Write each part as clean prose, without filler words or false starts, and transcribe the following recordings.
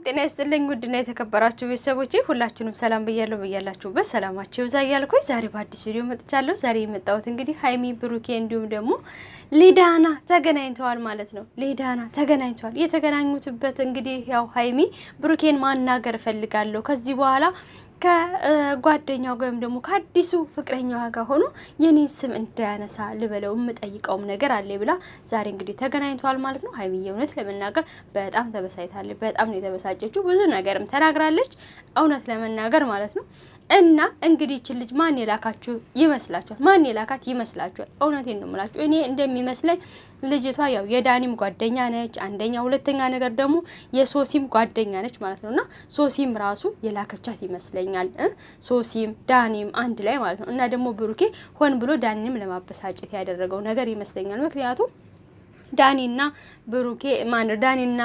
ጤና ይስጥልኝ ውድና የተከበራችሁ ቤተሰቦቼ ሁላችሁንም ሰላም ብያለሁ። በያላችሁበት ሰላማችሁ ይብዛ እያልኩኝ ዛሬ በአዲስ ቪዲዮ መጥቻለሁ። ዛሬ የመጣሁት እንግዲህ ሀይሚ ብሩኬ እንዲሁም ደግሞ ሊዳና ተገናኝተዋል ማለት ነው። ሊዳና ተገናኝተዋል። የተገናኙትበት እንግዲህ ያው ሀይሚ ብሩኬን ማናገር እፈልጋለሁ ከዚህ በኋላ ከጓደኛው ወይም ደግሞ ከአዲሱ ፍቅረኛዋ ጋር ሆኖ የኔ ስም እንዳያነሳ ልበለው የምጠይቀውም ነገር አለ ብላ ዛሬ እንግዲህ ተገናኝተዋል ማለት ነው። ሀይሚዬ እውነት ለመናገር በጣም ተበሳይታለች። በጣም ነው የተበሳጨችው። ብዙ ነገርም ተናግራለች እውነት ለመናገር ማለት ነው። እና እንግዲህ እቺ ልጅ ማን የላካችሁ ይመስላችኋል? ማን የላካት ይመስላችኋል? እውነቴን ነው የምላችሁ እኔ እንደሚመስለኝ ልጅቷ ያው የዳኒም ጓደኛ ነች አንደኛ፣ ሁለተኛ ነገር ደግሞ የሶሲም ጓደኛ ነች ማለት ነውና ሶሲም ራሱ የላከቻት ይመስለኛል። ሶሲም ዳኒም አንድ ላይ ማለት ነው። እና ደግሞ ብሩኬ ሆን ብሎ ዳኒንም ለማበሳጨት ያደረገው ነገር ይመስለኛል። ምክንያቱም ዳኒና ብሩኬ ዳኒና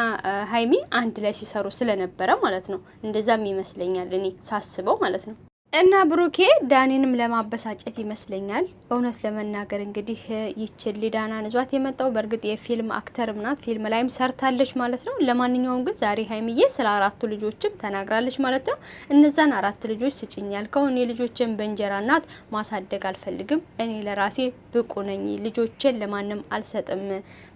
ሀይሚ አንድ ላይ ሲሰሩ ስለነበረ ማለት ነው። እንደዛም ይመስለኛል እኔ ሳስበው ማለት ነው። እና ብሩኬ ዳኒንም ለማበሳጨት ይመስለኛል። እውነት ለመናገር እንግዲህ ይችል ሊዳናን ይዟት የመጣው በእርግጥ የፊልም አክተርም ናት፣ ፊልም ላይም ሰርታለች ማለት ነው። ለማንኛውም ግን ዛሬ ሀይሚዬ ስለ አራቱ ልጆችም ተናግራለች ማለት ነው። እነዛን አራት ልጆች ስጭኛል ከሆነ የልጆችን በእንጀራ እናት ማሳደግ አልፈልግም፣ እኔ ለራሴ ብቁ ነኝ፣ ልጆችን ለማንም አልሰጥም፣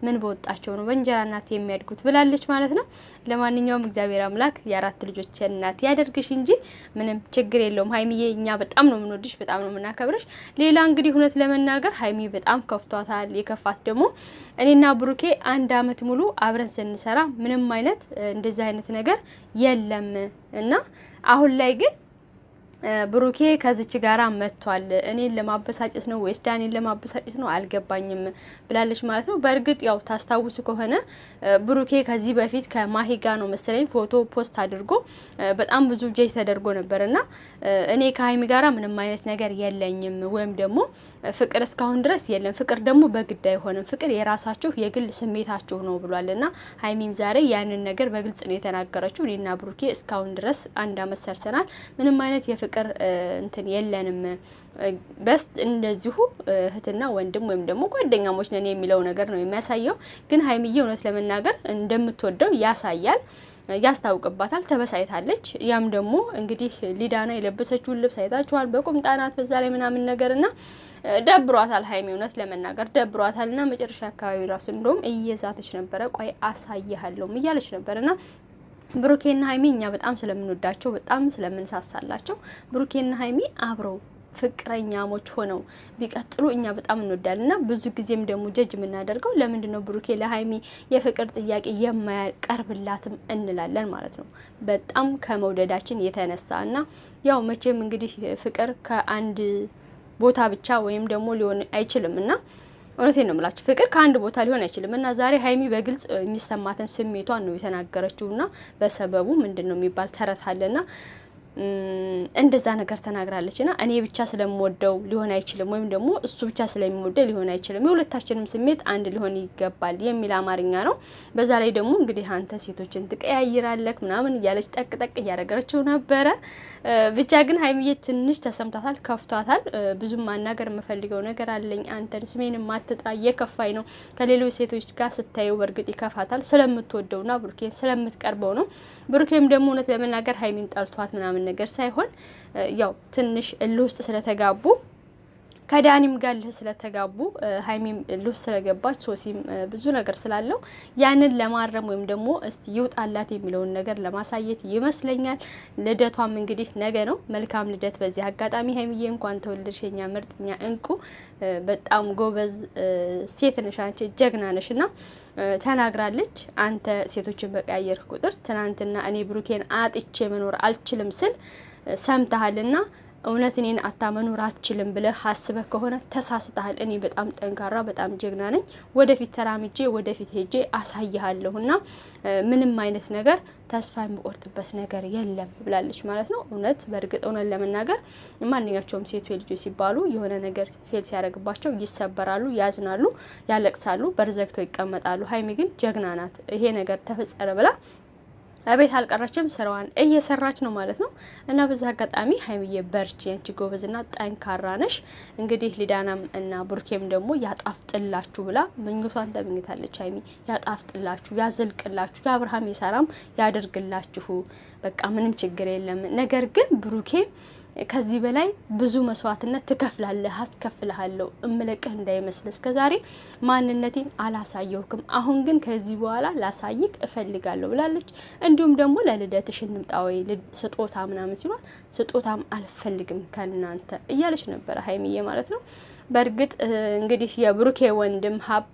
ምን በወጣቸው ነው በእንጀራ እናት የሚያድጉት ብላለች ማለት ነው። ለማንኛውም እግዚአብሔር አምላክ የአራት ልጆች እናት ያደርግሽ እንጂ ምንም ችግር የለውም። ሀይሚዬ እኛ በጣም ነው የምንወድሽ፣ በጣም ነው የምናከብርሽ። ሌላ እንግዲህ እውነት ለመናገር ሀይሚ በጣም ከፍቷታል። የከፋት ደግሞ እኔና ብሩኬ 1 አመት ሙሉ አብረን ስንሰራ ምንም አይነት እንደዚህ አይነት ነገር የለም እና አሁን ላይ ግን ብሩኬ ከዚች ጋራ መጥቷል። እኔን ለማበሳጨት ነው ወይስ ዳኒን ለማበሳጨት ነው አልገባኝም ብላለች ማለት ነው። በእርግጥ ያው ታስታውሱ ከሆነ ብሩኬ ከዚህ በፊት ከማሂ ጋር ነው መሰለኝ ፎቶ ፖስት አድርጎ በጣም ብዙ ጄጅ ተደርጎ ነበርና እኔ ከሀይሚ ጋራ ምንም አይነት ነገር የለኝም ወይም ደግሞ ፍቅር እስካሁን ድረስ የለም፣ ፍቅር ደግሞ በግድ አይሆንም፣ ፍቅር የራሳችሁ የግል ስሜታችሁ ነው ብሏልና ሀይሚም ዛሬ ያንን ነገር በግልጽ ነው የተናገረችው። እኔና ብሩኬ እስካሁን ድረስ 1 አመት ሰርተናል፣ ምንም አይነት የፍቅር እንትን የለንም፣ በስት እንደዚሁ እህትና ወንድም ወይም ደግሞ ጓደኛሞች ነን የሚለው ነገር ነው የሚያሳየው። ግን ሀይሚዬ እውነት ለመናገር እንደምትወደው ያሳያል፣ ያስታውቅባታል። ተበሳይታለች። ያም ደግሞ እንግዲህ ሊዳና የለበሰችውን ልብስ አይታችኋል፣ በቁምጣ ናት በዛ ላይ ምናምን ነገርና ደብሯታል። ሀይሚ እውነት ለመናገር ደብሯታልና መጨረሻ አካባቢ ራስ እንደውም እየዛተች ነበረ፣ ቆይ አሳይሃለሁ እያለች ነበርና ብሩኬና ሀይሚ እኛ በጣም ስለምንወዳቸው በጣም ስለምንሳሳላቸው ብሩኬና ሀይሚ አብረው ፍቅረኛሞች ሆነው ቢቀጥሉ እኛ በጣም እንወዳለንና ብዙ ጊዜም ደግሞ ጀጅ የምናደርገው ለምንድን ነው ብሩኬ ለሀይሚ የፍቅር ጥያቄ የማያቀርብላትም እንላለን ማለት ነው። በጣም ከመውደዳችን የተነሳና ያው መቼም እንግዲህ ፍቅር ከአንድ ቦታ ብቻ ወይም ደግሞ ሊሆን አይችልምና እውነቴን ነው የምላችሁ ፍቅር ከአንድ ቦታ ሊሆን አይችልም። እና ዛሬ ሀይሚ በግልጽ የሚሰማትን ስሜቷን ነው የተናገረችውና በሰበቡ ምንድነው የሚባል ተረት አለና እንደዛ ነገር ተናግራለችና እኔ ብቻ ስለምወደው ሊሆን አይችልም ወይም ደግሞ እሱ ብቻ ስለሚወደው ሊሆን አይችልም፣ የሁለታችንም ስሜት አንድ ሊሆን ይገባል የሚል አማርኛ ነው። በዛ ላይ ደግሞ እንግዲህ አንተ ሴቶችን ትቀያይራለህ ምናምን እያለች ጠቅጠቅ እያደረገችው ነበረ። ብቻ ግን ሀይሚዬ ትንሽ ተሰምታታል፣ ከፍቷታል። ብዙም ማናገር የምፈልገው ነገር አለኝ፣ አንተን ስሜን ማትጥራ እየከፋኝ ነው። ከሌሎች ሴቶች ጋር ስታየው በእርግጥ ይከፋታል፣ ስለምትወደውና ብሩኬን ስለምትቀርበው ነው። ብሩኬም ደግሞ እውነት ለመናገር ሀይሚን ጠልቷት ምናምን ነገር ሳይሆን ያው ትንሽ እልህ ውስጥ ስለተጋቡ ከዳኒም ጋር ስለተጋቡ ሀይሚም ልውስ ስለገባች ሶሲም ብዙ ነገር ስላለው ያንን ለማረም ወይም ደግሞ እስቲ ይውጣላት የሚለውን ነገር ለማሳየት ይመስለኛል። ልደቷም እንግዲህ ነገ ነው። መልካም ልደት። በዚህ አጋጣሚ ሀይሚዬ እንኳን ተወልደሽ የኛ ምርጥኛ እንቁ፣ በጣም ጎበዝ ሴት ነሽ አንቺ፣ ጀግና ነሽና ተናግራለች። አንተ ሴቶችን በቀያየር ቁጥር ትናንትና እኔ ብሩኬን አጥቼ መኖር አልችልም ስል ሰምተሃልና እውነት እኔን አታመኖር አትችልም ብለህ አስበህ ከሆነ ተሳስተሃል። እኔ በጣም ጠንካራ በጣም ጀግና ነኝ፣ ወደፊት ተራምጄ ወደፊት ሄጄ አሳይሃለሁና ምንም አይነት ነገር ተስፋ የሚቆርጥበት ነገር የለም ብላለች ማለት ነው። እውነት በእርግጥ እውነት ለመናገር ማንኛቸውም ሴት ልጆች ሲባሉ የሆነ ነገር ፌል ሲያደርግባቸው ይሰበራሉ፣ ያዝናሉ፣ ያለቅሳሉ፣ በርዘግተው ይቀመጣሉ። ሀይሚ ግን ጀግና ናት። ይሄ ነገር ተፈጸረ ብላ አቤት አልቀረችም ስራዋን እየሰራች ነው ማለት ነው። እና በዛ አጋጣሚ ሀይሚዬ በርቺ፣ አንቺ ጎበዝና ጠንካራ ነሽ። እንግዲህ ሊዳናም እና ቡርኬም ደግሞ ያጣፍጥላችሁ ብላ ምኞቷን ተመኝታለች። ሀይሚ ያጣፍጥላችሁ፣ ያዘልቅላችሁ፣ የአብርሃም የሳራም ያደርግላችሁ። በቃ ምንም ችግር የለም። ነገር ግን ቡርኬ ከዚህ በላይ ብዙ መስዋዕትነት ትከፍላለህ፣ አስከፍልሃለሁ፣ እምለቅህ እንዳይመስል። እስከዛሬ ማንነቴን አላሳየውክም፣ አሁን ግን ከዚህ በኋላ ላሳይክ እፈልጋለሁ ብላለች። እንዲሁም ደግሞ ለልደትሽ እንምጣ ወይ ስጦታ ምናምን ሲሏት ስጦታም አልፈልግም ከናንተ እያለች ነበር ሀይሚዬ ማለት ነው። በእርግጥ እንግዲህ የብሩኬ ወንድም ሀብ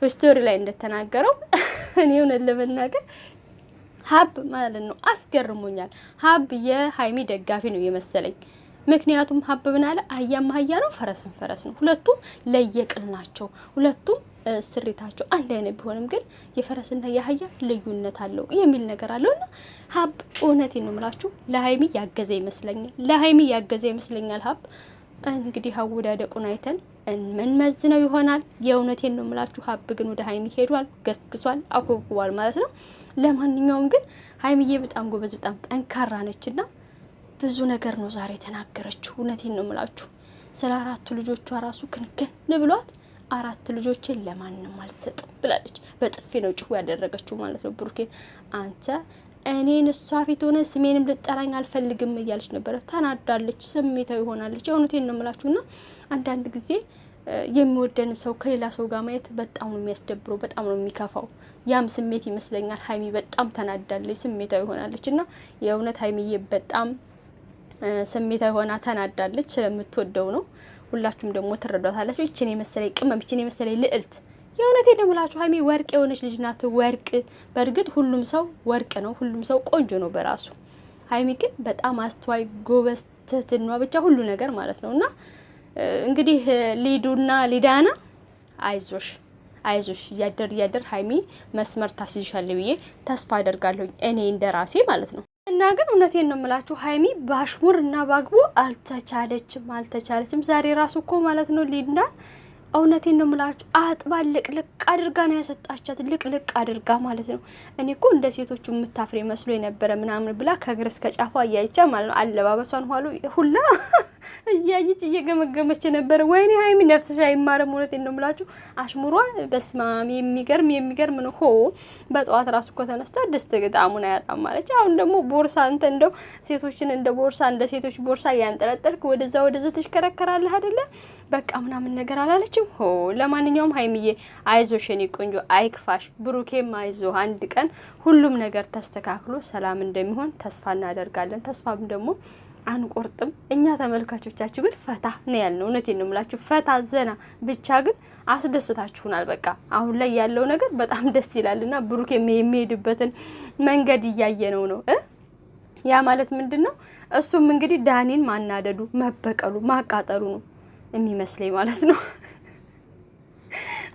በስቶሪ ላይ እንደተናገረው እኔ እውነት ለመናገር ሀብ ማለት ነው አስገርሞኛል። ሀብ የሀይሚ ደጋፊ ነው የመሰለኝ። ምክንያቱም ሀብ ምን አለ፣ አህያም አህያ ነው፣ ፈረስም ፈረስ ነው። ሁለቱም ለየቅል ናቸው። ሁለቱም ስሪታቸው አንድ አይነት ቢሆንም ግን የፈረስና የአህያ ልዩነት አለው የሚል ነገር አለውና ሀብ እውነቴን ነው የምላችሁ ለሀይሚ ያገዘ ይመስለኛል። ሀብ እንግዲህ አወዳደቁን አይተን እንመዝነው ይሆናል። የእውነቴን ነው የምላችሁ ሀብ ግን ወደ ሀይሚ ሄዷል፣ ገስግሷል፣ አኮብኩቧል ማለት ነው። ለማንኛውም ግን ሀይሚዬ በጣም ጎበዝ፣ በጣም ጠንካራ ነችና ብዙ ነገር ነው ዛሬ ተናገረችው። እውነቴን ነው የምላችሁ ስለ 4 ልጆቿ ራሱ ክንክን ብሏት 4 ልጆችን ለማንንም አልሰጥም ብላለች። በጥፊ ነው ጭሁ ያደረገችው ማለት ነው። ብሩኬ አንተ እኔን እሷ ፊት ሆነ ስሜንም ልጠራኝ አልፈልግም እያለች ነበረ። ተናዳለች፣ ስሜታዊ ሆናለች። እውነቴን ነው የምላችሁና አንዳንድ ጊዜ የሚወደን ሰው ከሌላ ሰው ጋር ማየት በጣም ነው የሚያስደብረው፣ በጣም ነው የሚከፋው። ያም ስሜት ይመስለኛል ሀይሚ በጣም ተናዳለች፣ ስሜታዊ ሆናለች። እና የእውነት ሀይሚዬ በጣም ስሜታዊ ሆና ተናዳለች፣ ስለምትወደው ነው። ሁላችሁም ደግሞ ትረዷታላችሁ። እቺን የመሰለኝ ቅመም፣ እቺን የመሰለኝ ልዕልት፣ የእውነቴን ነው የምላችሁ ሀይሚ ወርቅ የሆነች ልጅ ናት። ወርቅ በእርግጥ ሁሉም ሰው ወርቅ ነው፣ ሁሉም ሰው ቆንጆ ነው በራሱ። ሀይሚ ግን በጣም አስተዋይ፣ ጎበዝ፣ ትህትና ብቻ ሁሉ ነገር ማለት ነውና እንግዲህ ሊዱና ሊዳና አይዞሽ እያደር ሀይሚ መስመር ታስይሻለች ብዬ ተስፋ አደርጋለሁ እኔ እንደራሴ ማለት ነው። እና ግን እውነቴን ነው የምላችሁ ሀይሚ ባሽሙር እና ባግቡ አልተቻለችም። ዛሬ ራሱ እኮ ማለት ነው ሊዳን እውነቴን ነው የምላችሁ አጥባ ልቅልቅ አድርጋ ነው ያሰጣቻት፣ ልቅልቅ አድርጋ ማለት ነው። እኔ እኮ እንደ ሴቶቹ የምታፍሬ መስሎ የነበረ ምናምን ብላ ከእግር እስከ ጫፏ እያየቻ ማለት ነው አለባበሷን ሁላ እያየች እየገመገመች ነበር። ወይኔ ሀይሚ ነፍስሽ አይማርም። እውነቴን ነው የምላችሁ አሽሙሯ በስማም የሚገርም ነው። በጠዋት ራሱ እኮ ተነስታ ደስተ ግጣሙን አያጣም ማለች። አሁን ደግሞ ቦርሳ አንተ እንደው ሴቶችን እንደ ቦርሳ እንደ ሴቶች ቦርሳ ያንጠለጠልክ ወደዛ ተሽከረከራለህ አይደለ? በቃ ምናምን ነገር አላለችም። ለማንኛውም ሀይሚዬ አይዞሽ የኔ ቆንጆ፣ አይክፋሽ። ብሩኬም አይዞ፣ አንድ ቀን ሁሉም ነገር ተስተካክሎ ሰላም እንደሚሆን ተስፋ እናደርጋለን። ተስፋም ደግሞ አንቆርጥም። እኛ ተመልካቾቻችሁ ግን ፈታ ነው ያልነው። እውነቴን ነው የምላችሁ ፈታ ዘና ብቻ ግን አስደስታችሁናል። በቃ አሁን ላይ ያለው ነገር በጣም ደስ ይላልና ብሩክ የሚሄድበትን መንገድ እያየነው ነው። ያ ማለት ምንድነው? እሱም እንግዲህ ዳኒን ማናደዱ፣ መበቀሉ፣ ማቃጠሉ ነው የሚመስለኝ ማለት ነው።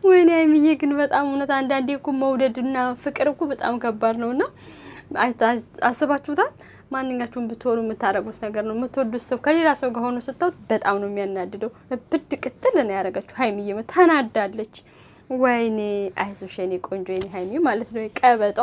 ወይኔ ሀይሚዬ ግን በጣም እውነት አንዳንዴ እኮ መውደድና ፍቅር እኮ በጣም ከባድ ነውና አስባችሁታል? ማንኛችሁም ብትሆኑ የምታረጉት ነገር ነው። የምትወዱት ሰው ከሌላ ሰው ጋር ሆኖ ስታዩት በጣም ነው የሚያናድደው። ብድ ቅጥል ነው ያደረገችው ሀይሚዬ፣ ተናዳለች። ወይኔ አይዞሽ የኔ ቆንጆ የኔ ሀይሚ ማለት ነው ቀበጧ